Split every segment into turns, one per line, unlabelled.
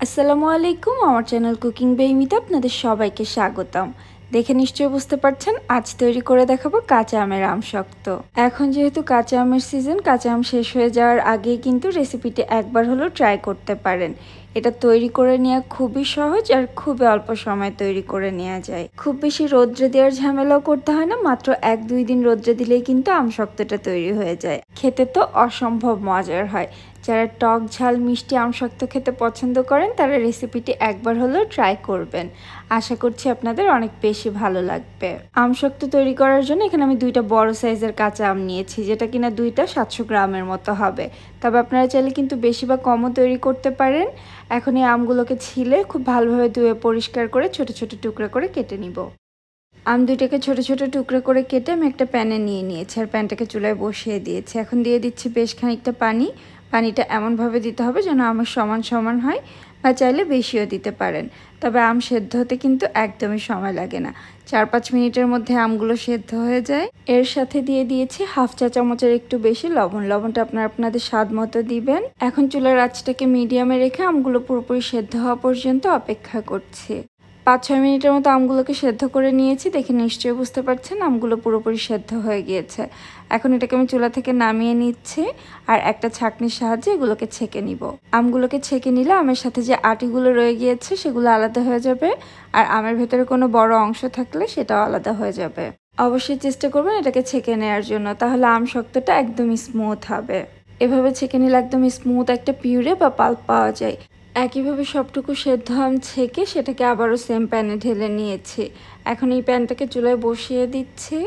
আসসালামু আলাইকুম। আমার চ্যানেল কুকিং বেইমিতে আপনাদের সবাইকে স্বাগতম। দেখে নিশ্চয়ই বুঝতে পারছেন আজ তৈরি করে দেখাবো কাঁচা আমের আমশক্ত। এখন যেহেতু কাঁচা আমের সিজন, কাঁচা আম শেষ হয়ে যাওয়ার আগেই কিন্তু রেসিপিটি একবার হলেও ট্রাই করতে পারেন। এটা তৈরি করে নেওয়া খুবই সহজ আর খুবই অল্প সময় তৈরি করে নেওয়া যায়। খুব বেশি রোদ্রে দেওয়ার ঝামেলাও করতে হয় না, মাত্র 1-2 দিন রোদ্রে দিলেই কিন্তু আমশক্তটা তৈরি হয়ে যায়। খেতে তো অসম্ভব মজার হয়। যারা টক ঝাল মিষ্টি আমশক্ত খেতে পছন্দ করেন তারা রেসিপিটি একবার হলেও ট্রাই করবেন। আশা করছি আপনাদের অনেক বেশি ভালো লাগবে। আমশক্ত তৈরি করার জন্য এখানে আমি 2টা বড় সাইজের কাঁচা আম নিয়েছি, যেটা কিনা 2টা 700 গ্রামের মতো হবে। তবে আপনারা চাইলে কিন্তু বেশি বা কমও তৈরি করতে পারেন। এখন এই আমগুলোকে ছিলে খুব ভালোভাবে ধুয়ে পরিষ্কার করে ছোট ছোট টুকরা করে কেটে নিব। আম দুইটাকে ছোট ছোট টুকরা করে কেটে আমি একটা প্যানে নিয়ে নিয়েছি আর প্যানটাকে চুলায় বসিয়ে দিয়েছি। এখন দিয়ে দিচ্ছি বেশ খানিকটা পানি। পানিটা এমনভাবে দিতে হবে যেন আমের সমান সমান হয়, বা চাইলে বেশিও দিতে পারেন। তবে আম সেদ্ধ হতে কিন্তু একদমই সময় লাগে না, 4-5 মিনিটের মধ্যে আমগুলো সেদ্ধ হয়ে যায়। এর সাথে দিয়ে দিয়েছি 1/2 চা চামচের একটু বেশি লবণ। লবণটা আপনাদের স্বাদ মতো দিবেন। এখন চুলার আঁচটাকে মিডিয়ামে রেখে আমগুলো পুরোপুরি সেদ্ধ হওয়া পর্যন্ত অপেক্ষা করছি। 5-6 মিনিটের মতো আমগুলোকে সেদ্ধ করে নিয়েছি। দেখে নিশ্চয়ই বুঝতে পারছেন আমগুলো পুরোপুরি সেদ্ধ হয়ে গিয়েছে। এখন এটাকে আমি চুলা থেকে নামিয়ে নিচ্ছি আর একটা ছাঁকনির সাহায্যে এগুলোকে ছেঁকে নিব। আমগুলোকে ছেঁকে নিলে আমের সাথে যে আটিগুলো রয়ে গিয়েছে সেগুলো আলাদা হয়ে যাবে, আর আমের ভেতরে কোনো বড় অংশ থাকলে সেটাও আলাদা হয়ে যাবে। অবশ্যই চেষ্টা করবেন এটাকে ছেঁকে নেওয়ার জন্য, তাহলে আমশক্তটা একদমই স্মুথ হবে। এভাবে ছেঁকে নিলে একদম স্মুথ একটা পিউরে বা পাল্প পাওয়া যায়। একইভাবে সবটুকু সেদ্ধ আম ছেঁকে সেটাকে আবারও সেম প্যানে ঢেলে নিয়েছি। এখন এই প্যানটাকে চুলায় বসিয়ে দিচ্ছি।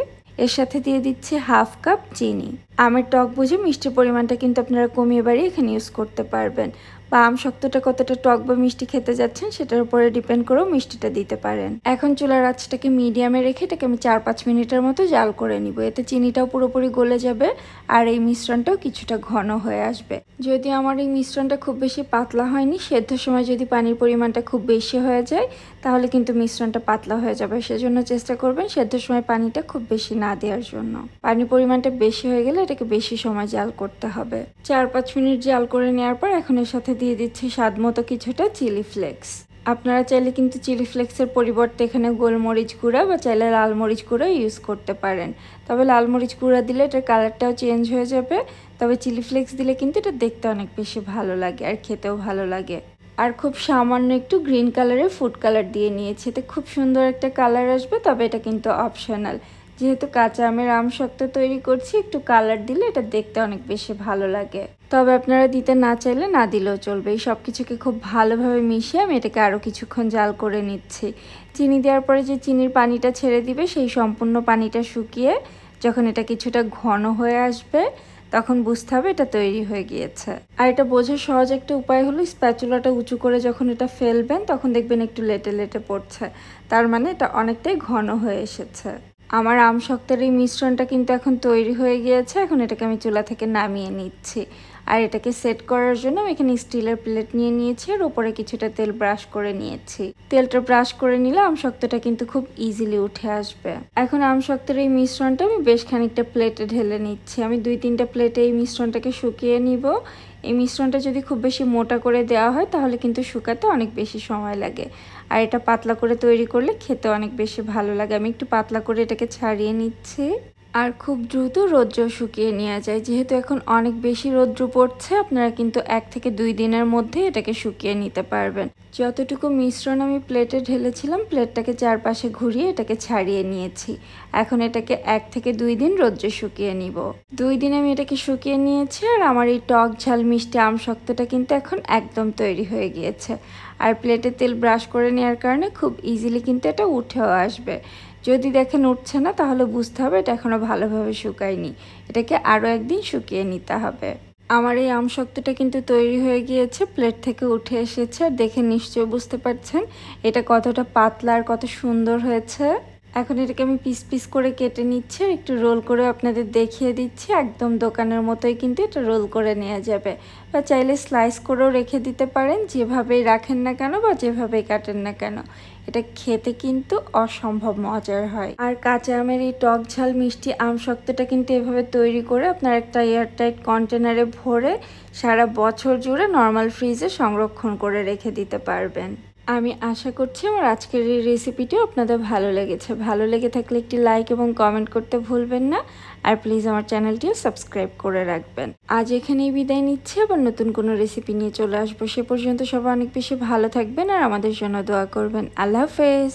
এর সাথে দিয়ে দিচ্ছি 1/2 কাপ চিনি। আমের টক বুঝে মিষ্টির পরিমাণটা কিন্তু আপনারা কমিয়ে বাড়িয়ে এখানে ইউজ করতে পারবেন, বা আমশক্তটা কতটা টক বা মিষ্টি খেতে যাচ্ছেন সেটার উপরে ডিপেন্ড করেও মিষ্টিটা দিতে পারেন। এখন চুলার আঁচটাকে মিডিয়ামে রেখে এটাকে আমি 4-5 মিনিটের মতো জাল করে নিব। এতে চিনিটাও পুরোপুরি গলে যাবে আর এই মিশ্রণটাও কিছুটা ঘন হয়ে আসবে। যদি আমার এই মিশ্রণটা খুব বেশি পাতলা হয়নি, সেদ্ধর সময় যদি পানির পরিমাণটা খুব বেশি হয়ে যায় তাহলে কিন্তু মিশ্রণটা পাতলা হয়ে যাবে। সেজন্য চেষ্টা করবেন সেদ্ধর সময় পানিটা খুব বেশি না দেওয়ার জন্য। পানির পরিমাণটা বেশি হয়ে গেলে এটাকে বেশি সময় জাল করতে হবে। 4-5 মিনিট জাল করে নেওয়ার পর এখন এর সাথে দিয়ে দিচ্ছি স্বাদ মতো কিছুটা চিলি ফ্লেক্স। আপনারা চাইলে কিন্তু চিলি ফ্লেক্সের পরিবর্তে এখানে গোলমরিচ গুঁড়া বা চাইলে লাল মরিচ গুঁড়া ইউজ করতে পারেন। তবে লাল মরিচ গুঁড়া দিলে এটার কালারটাও চেঞ্জ হয়ে যাবে। তবে চিলি ফ্লেক্স দিলে কিন্তু এটা দেখতে অনেক বেশি ভালো লাগে আর খেতেও ভালো লাগে। আর খুব সামান্য একটু গ্রিন কালারের ফুড কালার দিয়ে নিয়েছি, এতে খুব সুন্দর একটা কালার আসবে। তবে এটা কিন্তু অপশনাল, যেহেতু কাঁচা আমের আমশক্ত তৈরি করছি, একটু কালার দিলে এটা দেখতে অনেক বেশি ভালো লাগে। তবে আপনারা দিতে না চাইলে না দিলেও চলবে। এই সব কিছুকে খুব ভালোভাবে মিশিয়ে আমি এটাকে আরও কিছুক্ষণ জাল করে নিচ্ছি। চিনি দেওয়ার পরে যে চিনির পানিটা ছেড়ে দিবে সেই সম্পূর্ণ পানিটা শুকিয়ে যখন এটা কিছুটা ঘন হয়ে আসবে তখন বুঝতে হবে এটা তৈরি হয়ে গিয়েছে। আর এটা বোঝার সহজ একটা উপায় হলো স্প্যাচুলাটা উঁচু করে যখন এটা ফেলবেন তখন দেখবেন একটু লেটে লেটে পড়ছে, তার মানে এটা অনেকটাই ঘন হয়ে এসেছে। আমার আমশক্তের এই মিশ্রণটা কিন্তু এখন তৈরি হয়ে গিয়েছে। এখন এটাকে আমি চুলা থেকে নামিয়ে নিচ্ছি। আর এটাকে সেট করার জন্য আমি এখানে স্টিলের প্লেট নিয়ে নিয়েছি আর উপরে কিছুটা তেল ব্রাশ করে নিয়েছি। তেলটা ব্রাশ করে নিলে আমশক্তটা কিন্তু খুব ইজিলি উঠে আসবে। এখন আমশক্তের এই মিশ্রণটা আমি বেশ খানিকটা প্লেটে ঢেলে নিচ্ছি। আমি 2-3টা প্লেটে এই মিশ্রণটাকে শুকিয়ে নিব। এই মিশ্রণটা যদি খুব বেশি মোটা করে দেওয়া হয় তাহলে কিন্তু শুকাতে অনেক বেশি সময় লাগে, আর এটা পাতলা করে তৈরি করলে খেতে অনেক বেশি ভালো লাগে। আমি একটু পাতলা করে এটাকে ছাড়িয়ে নিচ্ছি। আর খুব দ্রুত রৌদ্র শুকিয়ে নেওয়া যায়, যেহেতু এখন অনেক বেশি রৌদ্র পড়ছে আপনারা কিন্তু 1-2 দিনের মধ্যে এটাকে শুকিয়ে নিতে পারবেন। যতটুকু মিশ্রণ আমি প্লেটে ঢেলেছিলাম প্লেটটাকে চারপাশে ঘুরিয়ে এটাকে ছাড়িয়ে নিয়েছি। এখন এটাকে 1-2 দিন রৌদ্রে শুকিয়ে নিব। 2 দিন আমি এটাকে শুকিয়ে নিয়েছি আর আমার এই টক ঝাল মিষ্টি আমশক্তটা কিন্তু এখন একদম তৈরি হয়ে গিয়েছে। আর প্লেটে তেল ব্রাশ করে নেওয়ার কারণে খুব ইজিলি কিন্তু এটা উঠেও আসবে। যদি দেখেন উঠছে না তাহলে বুঝতে হবে এটা এখনও ভালোভাবে শুকায়নি, এটাকে আরও একদিন শুকিয়ে নিতে হবে। আমার এই আমশক্তটা কিন্তু তৈরি হয়ে গিয়েছে, প্লেট থেকে উঠে এসেছে। আর দেখে নিশ্চয়ই বুঝতে পারছেন এটা কতটা পাতলা আর কত সুন্দর হয়েছে। এখন এটাকে আমি পিস পিস করে কেটে নিচ্ছি, একটু রোল করে আপনাদের দেখিয়ে দিচ্ছি। একদম দোকানের মতোই কিন্তু এটা রোল করে নেওয়া যাবে, বা চাইলে স্লাইস করেও রেখে দিতে পারেন। যেভাবেই রাখেন না কেন বা যেভাবেই কাটেন না কেন, এটা খেতে কিন্তু অসম্ভব মজার হয়। আর কাঁচা আমের এই টক ঝাল মিষ্টি আম শক্তটা কিন্তু এভাবে তৈরি করে আপনার একটা এয়ারটাইট কন্টেনারে ভরে সারা বছর জুড়ে নর্মাল ফ্রিজে সংরক্ষণ করে রেখে দিতে পারবেন। আমি আশা করছি আমার আজকের এই রেসিপিটিও আপনাদের ভালো লেগেছে। ভালো লেগে থাকলে একটি লাইক এবং কমেন্ট করতে ভুলবেন না। আর প্লিজ আমার চ্যানেলটিও সাবস্ক্রাইব করে রাখবেন। আজ এখানেই বিদায় নিচ্ছি, আবার নতুন কোনো রেসিপি নিয়ে চলে আসবো। সে পর্যন্ত সবাই অনেক বেশি ভালো থাকবেন আর আমাদের জন্য দোয়া করবেন। আল্লাহ হাফেজ।